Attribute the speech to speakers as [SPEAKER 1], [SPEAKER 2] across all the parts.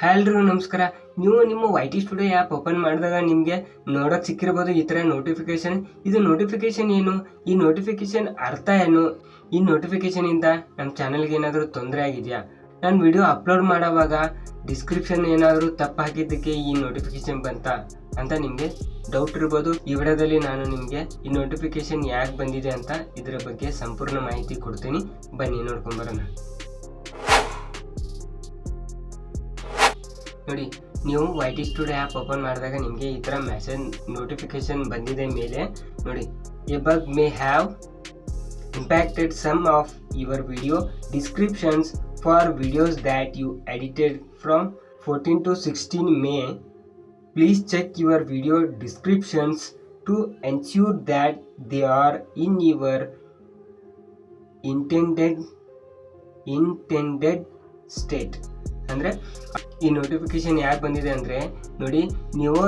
[SPEAKER 1] Hi ಎಲ್ರಿಗೂ ನಮಸ್ಕಾರ. ನೀವು ನಿಮ್ಮ YT ಸ್ಟುಡಿಯೋ ಆ್ಯಪ್ ಓಪನ್ ಮಾಡಿದಾಗ ನಿಮಗೆ ನೋಡೋಕೆ ಸಿಕ್ಕಿರ್ಬೋದು ಈ ಥರ ನೋಟಿಫಿಕೇಶನ್. ಇದು ನೋಟಿಫಿಕೇಶನ್ ಏನು, ಈ ನೋಟಿಫಿಕೇಶನ್ ಅರ್ಥ ಏನು, ಈ ನೋಟಿಫಿಕೇಶನಿಂದ ನಮ್ಮ ಚಾನಲ್ಗೆ ಏನಾದರೂ ತೊಂದರೆ ಆಗಿದೆಯಾ, ನಾನು ವಿಡಿಯೋ ಅಪ್ಲೋಡ್ ಮಾಡೋವಾಗ ಡಿಸ್ಕ್ರಿಪ್ಷನ್ ಏನಾದರೂ ತಪ್ಪು ಹಾಕಿದ್ದಕ್ಕೆ ಈ ನೋಟಿಫಿಕೇಶನ್ ಬಂತಾ ಅಂತ ನಿಮಗೆ ಡೌಟ್ ಇರ್ಬೋದು. ಈ ವಿಡಿಯೋದಲ್ಲಿ ನಾನು ನಿಮಗೆ ಈ ನೋಟಿಫಿಕೇಶನ್ ಯಾಕೆ ಬಂದಿದೆ ಅಂತ ಇದರ ಬಗ್ಗೆ ಸಂಪೂರ್ಣ ಮಾಹಿತಿ ಕೊಡ್ತೀನಿ. ಬನ್ನಿ ನೋಡ್ಕೊಂಬರೋಣ. ನೋಡಿ, ನೀವು YT ಸ್ಟುಡಿಯೋ ಆ್ಯಪ್ ಓಪನ್ ಮಾಡಿದಾಗ ನಿಮಗೆ ಈ ಥರ ಮೆಸೇಜ್ ನೋಟಿಫಿಕೇಶನ್ ಬಂದಿದೆ. ಮೇಲೆ ನೋಡಿ, a bug may have impacted some of your video descriptions for videos that you edited from 14 to 16 May. Please check your video descriptions to ensure that they are in your intended state. ಅಂದರೆ ಈ notification ಯಾಕೆ ಬಂದಿದೆ ಅಂದರೆ, ನೋಡಿ, ನೀವು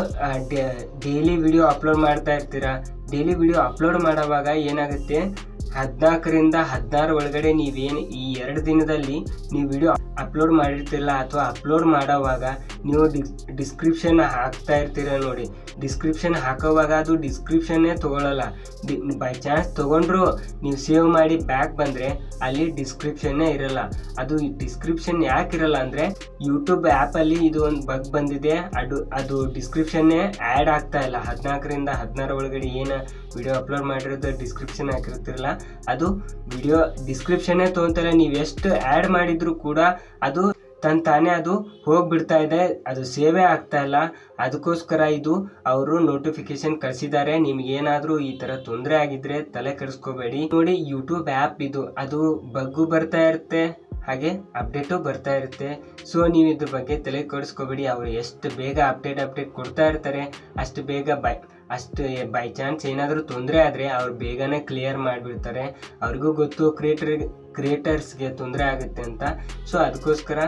[SPEAKER 1] daily video upload ಮಾಡ್ತಾ ಇರ್ತೀರಾ. Daily video upload ಮಾಡೋವಾಗ ಏನಾಗುತ್ತೆ, 14 ರಿಂದ 16 ಒಳಗಡೆ ನೀವೇನು ಈ 2 ದಿನದಲ್ಲಿ ನೀವು ವಿಡಿಯೋ ಅಪ್ಲೋಡ್ ಮಾಡಿರ್ತಿರಲ್ಲ, ಅಥವಾ ಅಪ್ಲೋಡ್ ಮಾಡೋವಾಗ ನೀವು ಡಿಸ್ಕ್ರಿಪ್ಷನ್ ಹಾಕ್ತಾ ಇರ್ತೀರ. ನೋಡಿ, ಡಿಸ್ಕ್ರಿಪ್ಷನ್ ಹಾಕೋವಾಗ ಅದು ಡಿಸ್ಕ್ರಿಪ್ಷನ್ನೇ ತೊಗೊಳ್ಳಲ್ಲ. ಬೈ ಚಾನ್ಸ್ ತೊಗೊಂಡ್ರು ನೀವು ಸೇವ್ ಮಾಡಿ ಬ್ಯಾಕ್ ಬಂದರೆ ಅಲ್ಲಿ ಡಿಸ್ಕ್ರಿಪ್ಷನ್ನೇ ಇರಲ್ಲ. ಅದು ಡಿಸ್ಕ್ರಿಪ್ಷನ್ ಯಾಕೆ ಇರಲ್ಲ ಅಂದರೆ, ಯೂಟ್ಯೂಬ್ ಆ್ಯಪಲ್ಲಿ ಇದು ಒಂದು ಬಗ್ ಬಂದಿದೆ. ಅದು ಡಿಸ್ಕ್ರಿಪ್ಷನ್ನೇ ಆ್ಯಡ್ ಆಗ್ತಾ ಇಲ್ಲ. 14 ರಿಂದ 16 ಒಳಗಡೆ ಏನು ವಿಡಿಯೋ ಅಪ್ಲೋಡ್ ಮಾಡಿರೋದು ಡಿಸ್ಕ್ರಿಪ್ಷನ್ ಹಾಕಿರ್ತಿರಲ್ಲ, ಅದು ವಿಡಿಯೋ ಡಿಸ್ಕ್ರಿಪ್ಷನ್ನೇ ತೊಗೊತಾರೆ. ನೀವು ಎಷ್ಟು ಆ್ಯಡ್ ಮಾಡಿದರೂ ಕೂಡ ಅದು ತಾನೇ ಅದು ಹೋಗ್ಬಿಡ್ತಾ ಇದೆ, ಅದು ಸೇವೇ ಆಗ್ತಾ ಇಲ್ಲ. ಅದಕ್ಕೋಸ್ಕರ ಇದು ಅವರು ನೋಟಿಫಿಕೇಶನ್ ಕಳಿಸಿದ್ದಾರೆ. ನಿಮ್ಗೇನಾದರೂ ಈ ಥರ ತೊಂದರೆ ಆಗಿದ್ರೆ ತಲೆ ಕೆಡಿಸ್ಕೋಬೇಡಿ. ನೋಡಿ, ಯೂಟ್ಯೂಬ್ ಆ್ಯಪ್ ಅದು ಬಗ್ಗು ಬರ್ತಾ ಇರುತ್ತೆ, ಹಾಗೆ ಅಪ್ಡೇಟು ಬರ್ತಾ ಇರುತ್ತೆ. ಸೊ ನೀವು ಇದ್ರ ಬಗ್ಗೆ ತಲೆ ಕೆಡಿಸ್ಕೋಬೇಡಿ. ಅವರು ಎಷ್ಟು ಬೇಗ ಅಪ್ಡೇಟ್ ಕೊಡ್ತಾ ಇರ್ತಾರೆ, ಅಷ್ಟು ಬೇಗ ಬೈ ಚಾನ್ಸ್ ಏನಾದರೂ ತೊಂದರೆ ಆದರೆ ಅವ್ರು ಬೇಗನೆ ಕ್ಲಿಯರ್ ಮಾಡಿಬಿಡ್ತಾರೆ. ಅವ್ರಿಗೂ ಗೊತ್ತು ಕ್ರಿಯೇಟರ್ಸ್ಗೆ ತೊಂದರೆ ಆಗುತ್ತೆ ಅಂತ. ಸೊ ಅದಕ್ಕೋಸ್ಕರ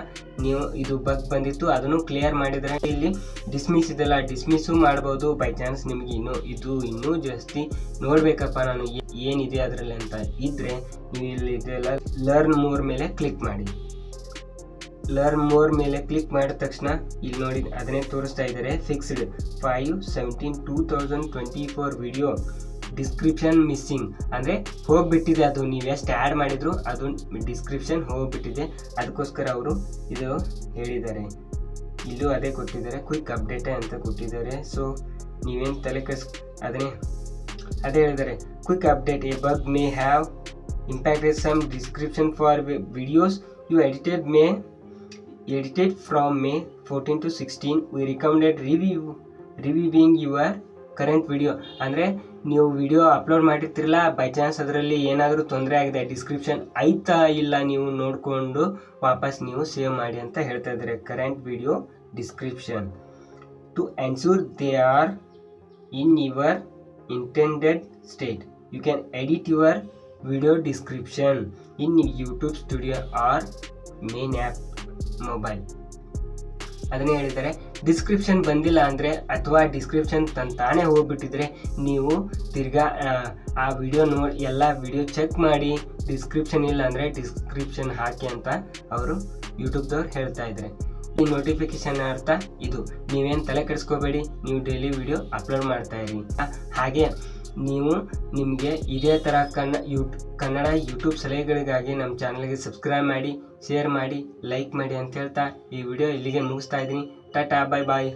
[SPEAKER 1] ನೀವು ಇದು ಬಗ್ ಬಂದಿತ್ತು, ಅದನ್ನು ಕ್ಲಿಯರ್ ಮಾಡಿದರೆ ಇಲ್ಲಿ ಡಿಸ್ಮಿಸ್ ಇದೆಲ್ಲ ಡಿಸ್ಮಿಸ್ಸು ಮಾಡ್ಬೋದು. ಬೈ ಚಾನ್ಸ್ ನಿಮಗೆ ಇನ್ನೂ ಜಾಸ್ತಿ ನೋಡಬೇಕಪ್ಪ ನಾನು ಏನಿದೆ ಅದರಲ್ಲಿ ಅಂತ ಇದ್ದರೆ ನೀವು ಇಲ್ಲಿ ಇದೆಲ್ಲ ಲರ್ನ್ ಮೋರ್ ಮೇಲೆ ಕ್ಲಿಕ್ ಮಾಡಿ. ಲರ್ನ್ ಮೋರ್ ಮೇಲೆ ಕ್ಲಿಕ್ ಮಾಡಿದ ತಕ್ಷಣ ಇಲ್ಲಿ ನೋಡಿ ಅದನ್ನೇ ತೋರಿಸ್ತಾ ಇದ್ದಾರೆ. ಫಿಕ್ಸ್ಡ್ 5/17/2024 ವಿಡಿಯೋ ಡಿಸ್ಕ್ರಿಪ್ಷನ್ ಮಿಸ್ಸಿಂಗ್ ಅಂದರೆ ಹೋಗ್ಬಿಟ್ಟಿದೆ. ಅದು ನೀವು ಎಷ್ಟು ಆ್ಯಡ್ ಮಾಡಿದ್ರು ಅದು ಡಿಸ್ಕ್ರಿಪ್ಷನ್ ಹೋಗ್ಬಿಟ್ಟಿದೆ. ಅದಕ್ಕೋಸ್ಕರ ಅವರು ಇದು ಹೇಳಿದ್ದಾರೆ. ಇಲ್ಲೂ ಅದೇ ಕೊಟ್ಟಿದ್ದಾರೆ, ಕ್ವಿಕ್ ಅಪ್ಡೇಟೇ ಅಂತ ಕೊಟ್ಟಿದ್ದಾರೆ. ಸೊ ನೀವೇನು ತಲೆ ಅದೇ ಹೇಳಿದ್ದಾರೆ, quick update. A bug may have impacted some description for videos you edited from May 14 to 16. We recommended reviewing your current video. ಅಂದರೆ ನೀವು ವಿಡಿಯೋ ಅಪ್ಲೋಡ್ ಮಾಡಿರ್ತಿರಲ್ಲ, ಬೈ ಚಾನ್ಸ್ ಅದರಲ್ಲಿ ಏನಾದರೂ ತೊಂದರೆ ಆಗಿದೆ, ಡಿಸ್ಕ್ರಿಪ್ಷನ್ ಆಯ್ತಾ ಇಲ್ಲ ನೀವು ನೋಡಿಕೊಂಡು ವಾಪಸ್ ನೀವು ಸೇವ್ ಮಾಡಿ ಅಂತ ಹೇಳ್ತಾ ಇದ್ದಾರೆ. Current video description to ensure they are in your intended state. You can edit your video description in YouTube studio or main app mobile. ಅದನ್ನೇ ಹೇಳಿದ್ದಾರೆ. ಡಿಸ್ಕ್ರಿಪ್ಷನ್ ಬಂದಿಲ್ಲ ಅಂದರೆ, ಅಥವಾ ಡಿಸ್ಕ್ರಿಪ್ಷನ್ ತಾನೇ ಹೋಗ್ಬಿಟ್ಟಿದ್ರೆ ನೀವು ತಿರ್ಗಾ ಆ ವಿಡಿಯೋ ಎಲ್ಲ ವಿಡಿಯೋ ಚೆಕ್ ಮಾಡಿ ಡಿಸ್ಕ್ರಿಪ್ಷನ್ ಇಲ್ಲ ಅಂದರೆ ಡಿಸ್ಕ್ರಿಪ್ಷನ್ ಹಾಕಿ ಅಂತ ಅವರು ಯೂಟ್ಯೂಬ್ದವ್ರು ಹೇಳ್ತಾ ಇದ್ದಾರೆ. ಈ ನೋಟಿಫಿಕೇಶನ್ ಅರ್ಥ ಇದು. ನೀವೇನು ತಲೆ ಕೆಡಿಸ್ಕೋಬೇಡಿ, ನೀವು ಡೈಲಿ ವಿಡಿಯೋ ಅಪ್ಲೋಡ್ ಮಾಡ್ತಾ ಇರಿ. ಹಾಗೆ ನಿಮಗೆ ಇದೇ ಥರ ಕನ್ನಡ ಯೂಟ್ಯೂಬ್ ಸಲಹೆಗಳಿಗಾಗಿ ನಮ್ಮ ಚಾನಲ್ಗೆ ಸಬ್ಸ್ಕ್ರೈಬ್ ಮಾಡಿ, ಶೇರ್ ಮಾಡಿ, ಲೈಕ್ ಮಾಡಿ ಅಂತ ಹೇಳ್ತಾ ಈ ವಿಡಿಯೋ ಇಲ್ಲಿಗೆ ಮುಗಿಸ್ತಾ ಇದ್ದೀನಿ. ಟಾಟಾ, ಬಾಯ್ ಬಾಯ್.